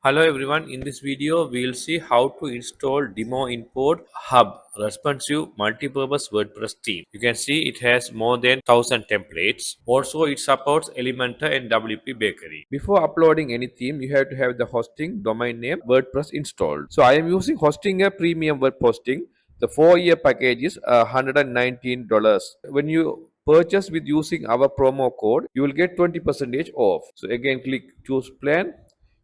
Hello everyone, in this video we will see how to install demo import hub responsive multipurpose WordPress theme. You can see it has more than 1000 templates. Also it supports Elememntor and WPBakery. Before uploading any theme, you have to have the hosting, domain name, WordPress installed. So I am using hosting a premium web hosting. The 4-year package is $119. When you purchase with using our promo code, you will get 20% off. So again click choose plan.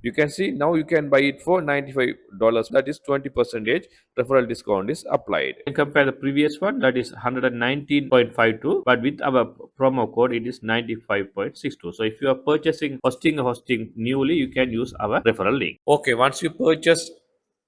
You can see now you can buy it for $95. That is 20% referral discount is applied. And compare the previous one, that is 119.52, but with our promo code it is 95.62. So if you are purchasing hosting newly, you can use our referral link. Okay, once you purchase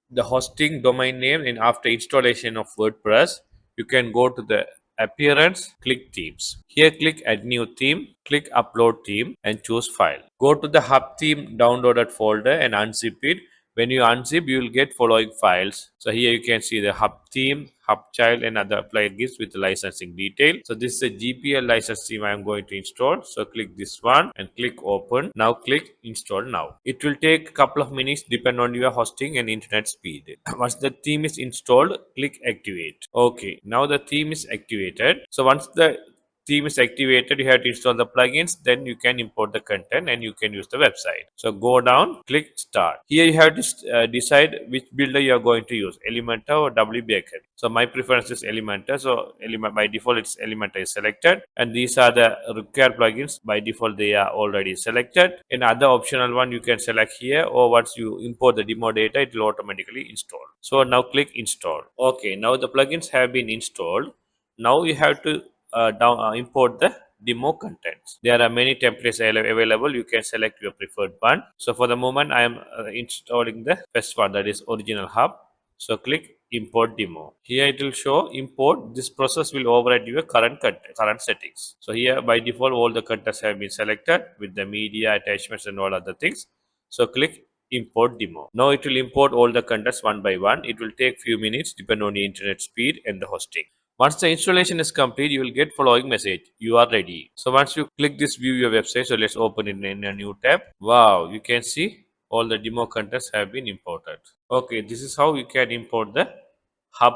the hosting domain name and after installation of WordPress, you can go to the appearance, click themes. Here click add new theme, click upload theme and choose file. Go to the hub theme downloaded folder and unzip it. When you unzip, you will get following files. So here you can see the hub theme, hub child and other plugins with licensing detail. So this is a GPL license theme I am going to install. So click this one and click open. Now click install now. It will take a couple of minutes depending on your hosting and internet speed. Once the theme is installed, click activate. Okay, now the theme is activated. So once the theme is activated, you have to install the plugins, then you can import the content and you can use the website. So go down, click start. Here you have to decide which builder you are going to use, Elememntor or WPBakery. So my preference is Elememntor. So by default it's Elememntor is selected, and these are the required plugins. By default they are already selected. And other optional one you can select here, or once you import the demo data it will automatically install. So now click install. Okay, now the plugins have been installed. Now you have to import the demo contents. There are many templates available. You can select your preferred one. So for the moment I am installing the first one, that is original hub. So click import demo. Here it will show import. This process will override your current settings. So here by default all the contents have been selected with the media attachments and all other things. So click import demo. Now it will import all the contents one by one. It will take few minutes depending on the internet speed and the hosting. Once the installation is complete, you will get following message: you are ready. So once you click this view your website, so let's open it in a new tab. Wow, you can see all the demo contents have been imported. Okay, this is how you can import the hub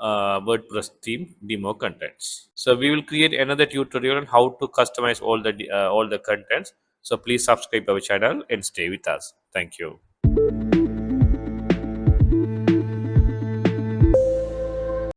WordPress theme demo contents. So we will create another tutorial on how to customize all the contents. So please subscribe our channel and stay with us. Thank you.